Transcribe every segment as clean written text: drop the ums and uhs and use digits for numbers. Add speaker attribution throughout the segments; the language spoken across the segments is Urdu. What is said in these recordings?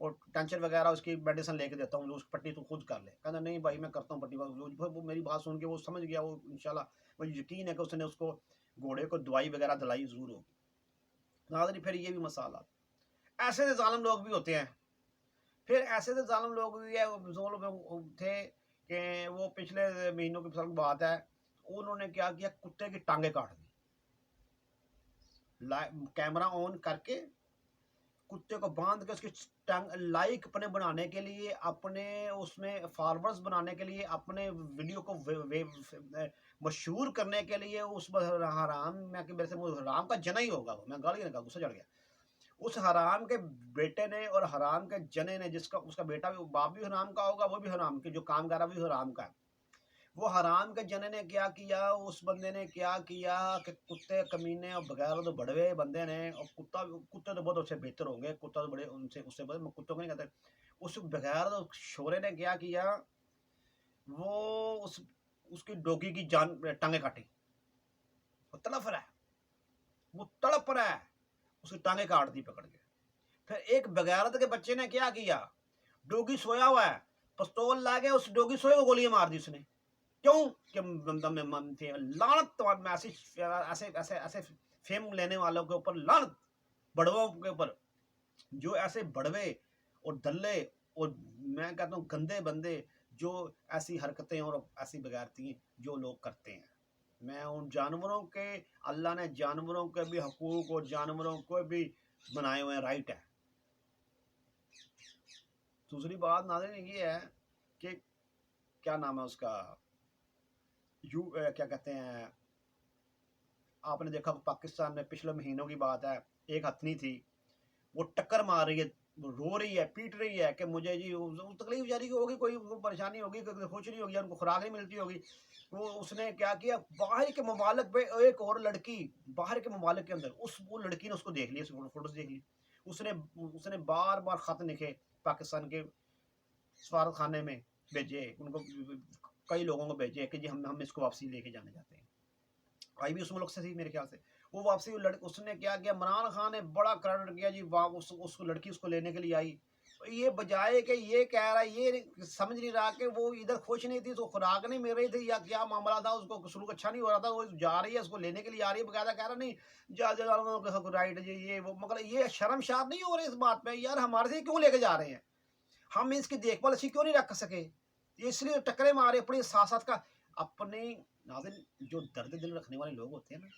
Speaker 1: اور ٹینشن وغیرہ اس کی میڈیسن لے کے دیتا ہوں، اس پٹی تو خود کر لے، کہنا نہیں بھائی میں کرتا ہوں پٹی، وہ میری بات سن کے وہ سمجھ گیا، وہ انشاءاللہ مجھے یقین ہے کہ اس نے اس کو گھوڑے کو دوائی وغیرہ دلائی ضرور ہوگی۔ ناظرین پھر یہ بھی مسئلہ، ایسے ظالم لوگ بھی ہوتے ہیں، پھر ایسے ظالم لوگ بھی ہے، ظلم تھے کہ وہ پچھلے مہینوں کی بات ہے، انہوں نے کیا کیا، کتے کی ٹانگیں کاٹ دی، کیمرہ آن کر کے کتے کو باندھ کے اس کی لائک اپنے بنانے کے لیے، اپنے اس میں فالوورز بنانے کے لیے، اپنے ویڈیو کو مشہور کرنے کے لیے، اس حرام میں کہ میرے سے حرام کا جنا ہی ہوگا، وہ میں گالی لگا، غصہ چڑھ گیا، اس حرام کے بیٹے نے اور حرام کے جنے نے، جس کا اس کا بیٹا بھی باپ بھی حرام کا ہوگا، وہ بھی حرام کے جو کام کر رہا بھی حرام کا ہے، وہ حرام کے جنے نے کیا کیا، اس بندے نے کیا کیا کہ کتے کمینے اور بغیر تو بڑوے بندے نے، اور کتے تو بہت اس سے بہتر ہوں گے، کتا تو بڑے ان سے اس سے بڑے کتوں کو نہیں کہتے، اس بغیر شورے نے کیا کیا، وہ اس کی ڈوگی کی جان ٹانگیں کاٹی، وہ تڑپ رہا ہے، وہ تڑپ رہا ہے، اس کی ٹانگیں کاٹ دی پکڑ کے۔ پھر ایک بغیرت کے بچے نے کیا کیا، ڈوگی سویا ہوا ہے، پستول لا کے اس ڈوگی سوئے کو گولیاں مار دی اس نے، کیوں کہ لعنت ایسے فیم لینے والوں کے اوپر، لعنت بڑووں کے اوپر، جو ایسے بڑوے اور دلے اور میں کہتا ہوں گندے بندے جو ایسی حرکتیں اور ایسی بغیرتی جو لوگ کرتے ہیں۔ میں ان جانوروں کے، اللہ نے جانوروں کے بھی حقوق اور جانوروں کو بھی بنائے ہوئے رائٹ ہے۔ دوسری بات ناظرین یہ ہے کہ کیا نام ہے اس کا، کیا کہتے ہیں، آپ نے دیکھا پاکستان میں پچھلے مہینوں کی بات ہے، ایک ہتھنی تھی، وہ ٹکر مار رہی ہے، رو رہی ہے، پیٹ رہی ہے کہ مجھے جی تکلیف جاری ہوگی، کوئی پریشانی ہوگی، کوئی خوش نہیں ہوگی، ان کو خوراک نہیں ملتی ہوگی، وہ اس نے کیا کیا، باہر کے ممالک پہ ایک اور لڑکی، باہر کے ممالک کے اندر وہ لڑکی نے اس کو دیکھ لی، فوٹوز دیکھ لی، اس نے بار بار خط لکھے پاکستان کے سفارت خانے میں بھیجے، ان کو کئی لوگوں کو بھیجے کہ جی ہم اس کو واپسی لے کے جانے جاتے ہیں، آئی بھی اس ملک سے تھی میرے خیال سے، وہ واپسی اس نے کیا کیا، عمران خان نے بڑا کریڈٹ کیا جی، اس کو لڑکی اس کو لینے کے لیے آئی، یہ بجائے کہ یہ کہہ رہا ہے، یہ سمجھ نہیں رہا کہ وہ ادھر خوش نہیں تھی، اس کو خوراک نہیں مل رہی تھی یا کیا معاملہ تھا، اس کو سلوک اچھا نہیں ہو رہا تھا، وہ جا رہی ہے اس کو لینے کے لیے آ رہی ہے، باقاعدہ کہہ رہا نہیں جا رائٹ جی یہ وہ، مگر یہ شرمشار نہیں ہو رہے اس بات پہ، یار ہمارے سے کیوں لے کے جا رہے ہیں، ہم اس کی دیکھ بھال اچھی کیوں نہیں رکھ سکے، اس لیے ٹکرے مارے اپنی ساتھ کا اپنے۔ ناظرین جو درد دل رکھنے والے لوگ ہوتے ہیں نا،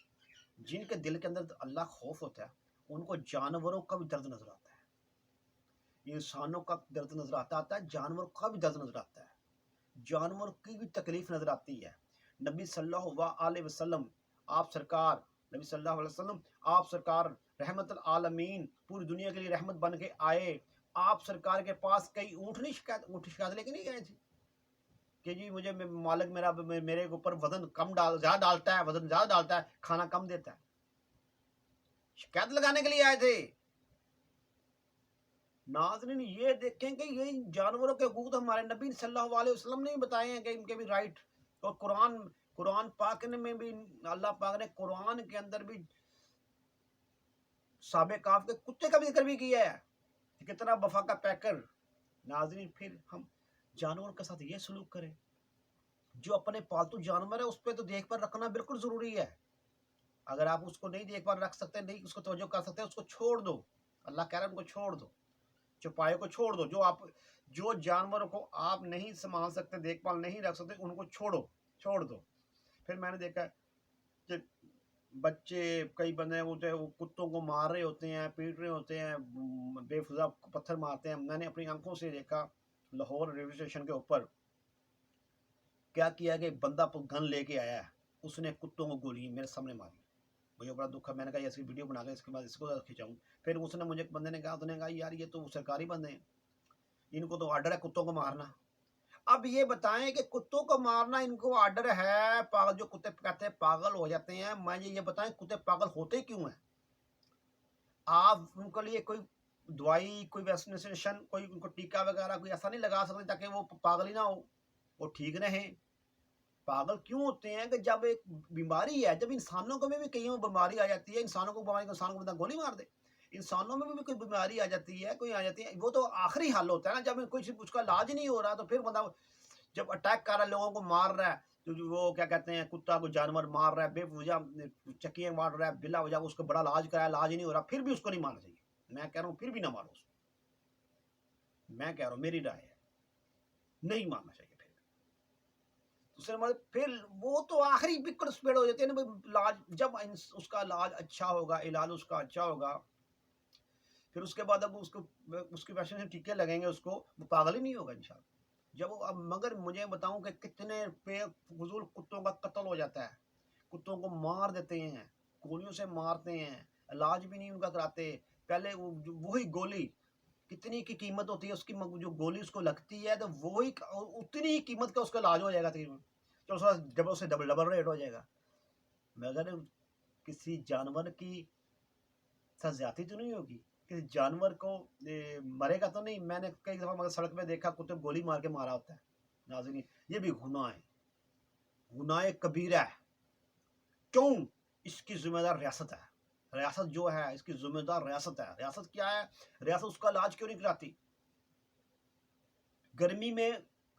Speaker 1: جن کے دل کے اندر اللہ خوف ہوتا ہے، ان کو جانوروں کا بھی درد نظر آتا ہے، انسانوں کا درد نظر آتا ہے، جانوروں کا بھی درد نظر آتا ہے، جانور کی بھی تکلیف نظر آتی ہے۔ نبی صلی اللہ علیہ وسلم، آپ سرکار، نبی صلی اللہ علیہ وسلم آپ سرکار رحمت العالمین، پوری دنیا کے لیے رحمت بن کے آئے، آپ سرکار کے پاس کئی اونٹنی شکایت لے کے نہیں گئے تھے کہ جی مجھے مالک میرا میرے اوپر وزن کم زیادہ ڈالتا ہے، وزن زیادہ ڈالتا ہے، کھانا کم دیتا ہے، شکایت لگانے کے لیے آئے تھے۔ ناظرین یہ دیکھیں کہ یہ جانوروں کے حقوق ہمارے نبی صلی اللہ علیہ وسلم نے بتائے ہیں کہ ان کے بھی رائٹ، اور قرآن پاک میں بھی اللہ پاک نے قرآن کے اندر بھی صحابہ کہف کے کتے کا بھی ذکر بھی کیا ہے، کتنا وفا کا پیکر۔ ناظرین پھر ہم جانور کے ساتھ یہ سلوک کریں، جو اپنے پالتو جانور ہے اس پہ تو دیکھ بھال رکھنا بالکل ضروری ہے، اگر آپ اس کو نہیں دیکھ بھال رکھ سکتے، نہیں اس کو توجہ کر سکتے، اس کو چھوڑ دو، اللہ کہہ رہا ہے ان کو چھوڑ دو، چوپائے کو چھوڑ دو، جو جانوروں کو آپ نہیں سنبھال سکتے، دیکھ بھال نہیں رکھ سکتے، ان کو چھوڑ دو۔ پھر میں نے دیکھا کہ بچے کئی بندے ہوتے ہیں وہ کتوں کو مار رہے ہوتے ہیں، پیٹ رہے ہوتے ہیں، بے فضا پتھر مارتے ہیں۔ میں نے اپنی آنکھوں سے دیکھا لاہور ریلوے اسٹیشن کے اوپر کیا کیا کہ بندہ گن لے کے آیا ہے، اس نے کتوں کو گولی میرے سامنے ماری، مجھے بڑا دکھ ہے، میں نے کہا ایسی ویڈیو بنا کے اس کے بعد اس کو کھینچاؤں۔ پھر اس نے مجھے بندے نے کہا یار یہ تو سرکاری بندے ہیں، ان کو تو آرڈر ہے کتوں کو مارنا۔ اب یہ بتائیں کہ کتوں کو مارنا ان کو آرڈر ہے، پاگل جو کتے کہتے ہیں پاگل ہو جاتے ہیں، میں یہ بتائیں کتے پاگل ہوتے کیوں ہیں؟ آپ ان کے لیے کوئی دوائی، کوئی ویکسینیشن، کوئی ان کو ٹیکا وغیرہ کوئی ایسا نہیں لگا سکتے تاکہ وہ پاگل ہی نہ ہو، وہ ٹھیک رہیں۔ پاگل کیوں ہوتے ہیں کہ جب ایک بیماری ہے، جب انسانوں کو بھی کئی بیماری آ جاتی ہے، انسانوں کو بیماری کو انسانوں کو گولی مار دے، انسانوں میں بھی کوئی بیماری آ جاتی ہے، کوئی آ جاتی ہے، وہ تو آخری حل ہوتا ہے نا، جب کوئی اس کا علاج نہیں ہو رہا تو پھر بندہ جب اٹیک کر رہا ہے، لوگوں کو مار رہا ہے، تو وہ کیا کہتے ہیں، کتا کو جانور مار رہا ہے، بے وجہ چکیاں مار رہا ہے، بلا وجہ اس کو بڑا علاج کرایا، علاج ہی نہیں ہو رہا، پھر بھی اس کو نہیں مارنا چاہیے. میں کہہ رہا ہوں پھر بھی نہ مارو اس کو، میں کہہ رہا ہوں میری رائے ہے نہیں مارنا چاہیے. پھر وہ تو آخری بالکل اسپیڈ ہو جاتی ہے نا علاج، جب اس کا علاج اچھا ہوگا، علاج اس کا اچھا ہوگا، پھر اس کے بعد اب اس کی ویسے سے ٹیکے لگیں گے، اس کو وہ پاگل ہی نہیں ہوگا انشاءاللہ. جب وہ اب مگر مجھے بتاؤں کہ کتنے بے فضول کتوں کا قتل ہو جاتا ہے، کتوں کو مار دیتے ہیں، گولیوں سے مارتے ہیں، علاج بھی نہیں ان کا کراتے. پہلے وہی گولی کتنی کی قیمت ہوتی ہے اس کی، جو گولی اس کو لگتی ہے تو وہی اتنی ہی قیمت کا اس کا علاج ہو جائے گا تقریباً، تو جب اسے ڈبل ریٹ ہو جائے گا. مگر کسی جانور کی زیادتی تو نہیں ہوگی، کسی جانور کو مرے گا تو نہیں. میں نے کئی دفعہ مگر سڑک پہ دیکھا کتے گولی مار کے مارا ہوتا ہے. ناظرین یہ بھی گناہ ہے، گناہ کبیرہ ہے. کیوں؟ اس کی ذمہ دار ریاست ہے. ریاست جو ہے اس کی ذمہ دار ریاست ہے. ریاست کیا ہے؟ ریاست اس کا علاج کیوں نہیں کراتی؟ گرمی میں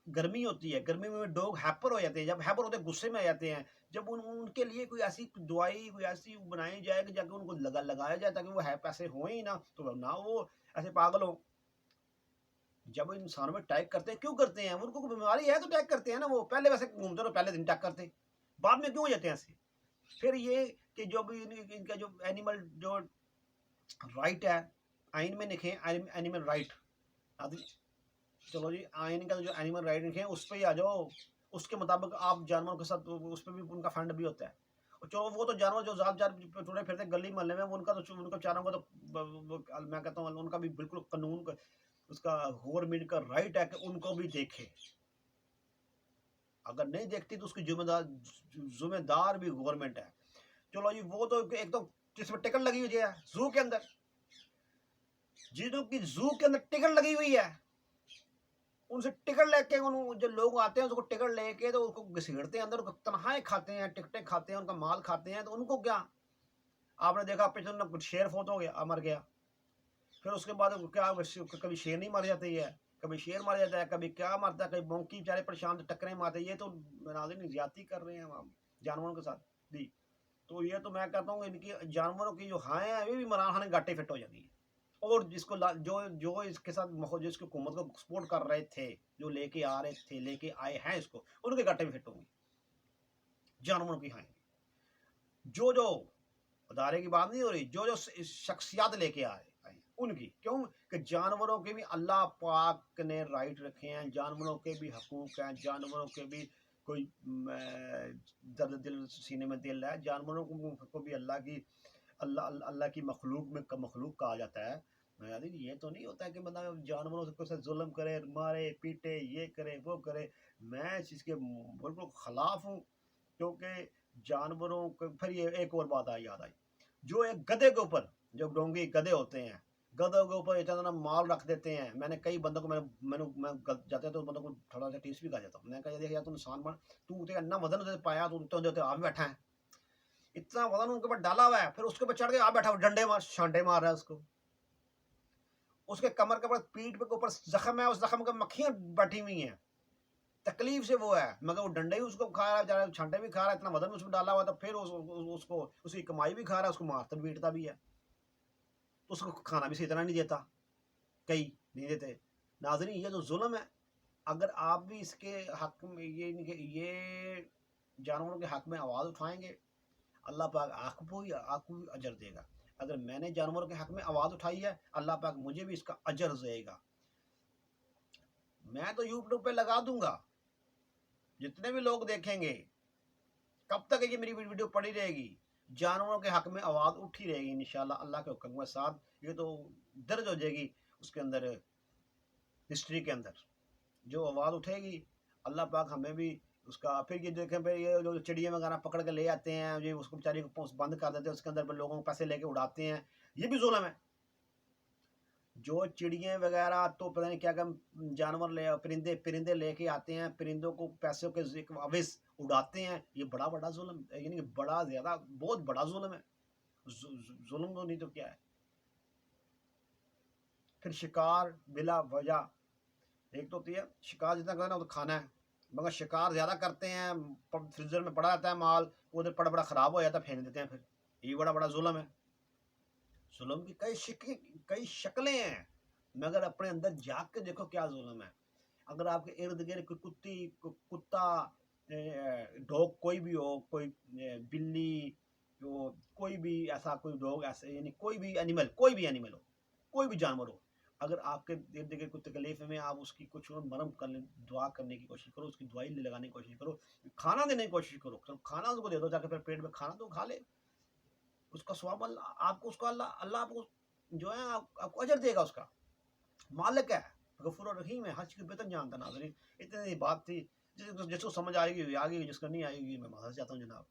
Speaker 1: گرمی ہوتی ہے، گرمی میں ڈوگ ہیپر ہو جاتے ہیں، جب ہیپر ہوتے ہیں غصے میں آ جاتے ہیں، جب ان کے لیے کوئی ایسی دوائی کوئی ایسی بنائی جائے کہ جا کے ان کو لگایا جائے تاکہ وہ ایسے ہوئیں ہی نہ، تو نہ وہ ایسے پاگل ہوں. جب انسانوں میں اٹیک کرتے ہیں کیوں کرتے ہیں؟ ان کو بیماری ہے تو اٹیک کرتے ہیں نا. وہ پہلے ویسے گھومتے رہو، پہلے دن اٹیک کرتے، بعد میں کیوں ہو جاتے ہیں ایسے؟ پھر یہ کہ جو بھی ان کا جو اینیمل جو رائٹ ہے آئین میں لکھیں، اینیمل رائٹ، چلو جی آئین کا جو اینیمل رائٹ لکھیں اس پہ ہی آ جاؤ، اس کے مطابق آپ جانوروں کے ساتھ اس پہ بھی ان کا فنڈ بھی ہوتا ہے. چلو وہ تو جانور جو زیادہ ٹوڑے پھرتے گلی محلے میں، ان کا تو ان کو چاروں کا تو میں کہتا ہوں ان کا بھی بالکل قانون کا اس کا گورنمنٹ کا رائٹ ہے کہ ان کو بھی دیکھے. اگر نہیں دیکھتی تو اس کی ذمہ دار بھی گورنمنٹ ہے. چلو جی وہ تو ایک تو جس میں ٹکٹ لگی ہوئی ہے زو کے اندر، جنہوں کی زو کے اندر ٹکٹ لگی ہوئی ہے ان سے ٹکٹ لے کے جو لوگ آتے ہیں اس کو ٹکٹ لے کے تو اس کو گھسیڑتے ہیں اندر، تنخواہیں کھاتے ہیں، ٹکٹیں کھاتے ہیں، ان کا مال کھاتے ہیں. تو ان کو کیا؟ آپ نے دیکھا پچھلے شیر فوت ہو گیا، مر گیا، پھر اس کے بعد کیا کبھی شیر نہیں مر جاتی ہے، کبھی شیر مر جاتا ہے، کبھی کیا مرتا ہے، کبھی مونکی بیچارے پریشان ٹکریں مارتے. یہ تو ناظرین زیادتی کر رہے ہیں ہم جانوروں کے ساتھ بھی. تو یہ تو میں کہتا ہوں ان کی جانوروں کی جو ہائیں ہیں یہ بھی مران خانے گاٹے فٹ ہو جاتی ہیں. اور جس کو جو اس کے ساتھ جس کی حکومت کو سپورٹ کر رہے تھے، جو لے کے آ رہے تھے، لے کے آئے ہیں اس کو، ان کے گاٹے بھی فٹ ہوں گے جانوروں کی ہائیں. جو ادارے کی بات نہیں ہو رہی، جو شخصیات لے کے آئے ان کی. کیوں کہ جانوروں کے بھی اللہ پاک نے رائٹ رکھے ہیں، جانوروں کے بھی حقوق ہیں، جانوروں کے بھی کوئی درد دل سینے میں دل ہے. جانوروں کو بھی اللہ کی مخلوق کہا جاتا ہے. یہ تو نہیں ہوتا ہے کہ بندہ جانوروں سے ظلم کرے، مارے پیٹے، یہ کرے وہ کرے. میں اس چیز کے بالکل خلاف ہوں، کیونکہ جانوروں کو پھر یہ ایک اور بات یاد آئی، جو ایک گدھے کے اوپر جو ڈونگی گدھے ہوتے ہیں، گدھوں کے اوپر اتنا مال رکھ دیتے ہیں. میں نے کئی بندوں کو میں جاتے تو بندوں کو تھوڑا سا ٹیس بھی کھا جاتا ہوں. میں کہا دیکھ یار تو انسان بن، تو اتنا وزن پایا تو آپ بیٹھا ہے، اتنا وزن ان کے اوپر ڈالا ہوا ہے، پھر اس کے اوپر چڑھ کے آپ بیٹھا ہوا ڈنڈے مار شانٹے مار رہا ہے اس کو. اس کے کمر کے اوپر پیٹ کے اوپر زخم ہے، اس زخم کے مکھیاں بیٹھی ہوئی ہیں، تکلیف سے وہ ہے، مگر وہ ڈنڈے بھی اس کو کھا رہا ہے، چھانٹے بھی کھا رہا ہے، اتنا وزن اس میں ڈالا ہوا تھا، پھر اس کو اس کی کمائی بھی کھا رہا ہے، اس کو مارتا پیٹتا بھی ہے، تو اس کو کھانا بھی صحیح طرح نہیں دیتا، کئی نہیں دیتے. ناظرین یہ تو ظلم ہے. اگر آپ بھی اس کے حق میں یہ جانوروں کے حق میں آواز اٹھائیں گے، اللہ پاک آپ کو بھی اجر دے گا. اگر میں نے جانوروں کے حق میں آواز اٹھائی ہے، اللہ پاک مجھے بھی اس کا اجر دے گا. میں تو یوٹیوب پہ لگا دوں گا، جتنے بھی لوگ دیکھیں گے، کب تک یہ میری ویڈیو پڑی رہے گی، جانوروں کے حق میں آواز اٹھی رہے گی انشاءاللہ اللہ کے حکم کے ساتھ. یہ تو درج ہو جائے گی اس کے اندر، ہسٹری کے اندر جو آواز اٹھے گی. اللہ پاک ہمیں بھی اس کا. پھر یہ دیکھیں پھر یہ جو چڑیاں وغیرہ پکڑ کے لے آتے ہیں، یہ اس کو بیچاری کو بند کر دیتے ہیں، اس کے اندر لوگوں کو پیسے لے کے اڑاتے ہیں، یہ بھی ظلم ہے. جو چڑیاں وغیرہ تو پتہ نہیں کیا جانور پرندے لے کے آتے ہیں، پرندوں کو پیسوں کے عوض اڑاتے ہیں، یہ بڑا ظلم، یعنی کہ بڑا زیادہ بہت بڑا ظلم ہے. ظلم تو نہیں تو کیا ہے. پھر شکار بلا وجہ، ایک تو ہوتی ہے شکار جتنا کرنا وہ تو کھانا ہے، مگر شکار زیادہ کرتے ہیں، فریزر میں پڑا رہتا ہے مال، ادھر پڑا بڑا خراب ہو جاتا ہے، پھینک دیتے ہیں، پھر یہ بڑا بڑا ظلم ہے۔ ظلم کی کئی شکلیں ہیں، مگر اپنے اندر جھانک کے دیکھو کیا ظلم ہے۔ اگر آپ کے ارد گرد کوئی کتا، ڈوگ کوئی بھی ہو، کوئی بلی، کوئی بھی ایسا کوئی ڈوگ ایسے، یعنی کوئی بھی اینیمل ہو، کوئی بھی جانور ہو، اگر آپ کے ارد گرد کوئی تکلیف میں، آپ اس کی کچھ مرم کرنے، دعا کرنے کی کوشش کرو، اس کی دوائی لگانے کی کوشش کرو، کھانا دینے کی کوشش کرو، کھانا اس کو دے دو جا کے، پھر پیٹ میں کھانا تو کھا لے، اس کا ثواب آپ کو، اس کا اللہ آپ کو جو ہے آپ کو اجر دے گا، اس کا مالک ہے، غفور الرحیم ہے، ہر چیز بہتر جانتا۔ ناظرین اتنی بات تھی، جس کو سمجھ آئے گی آگے، جس کو نہیں آئے گی میں معذرت چاہتا ہوں جناب۔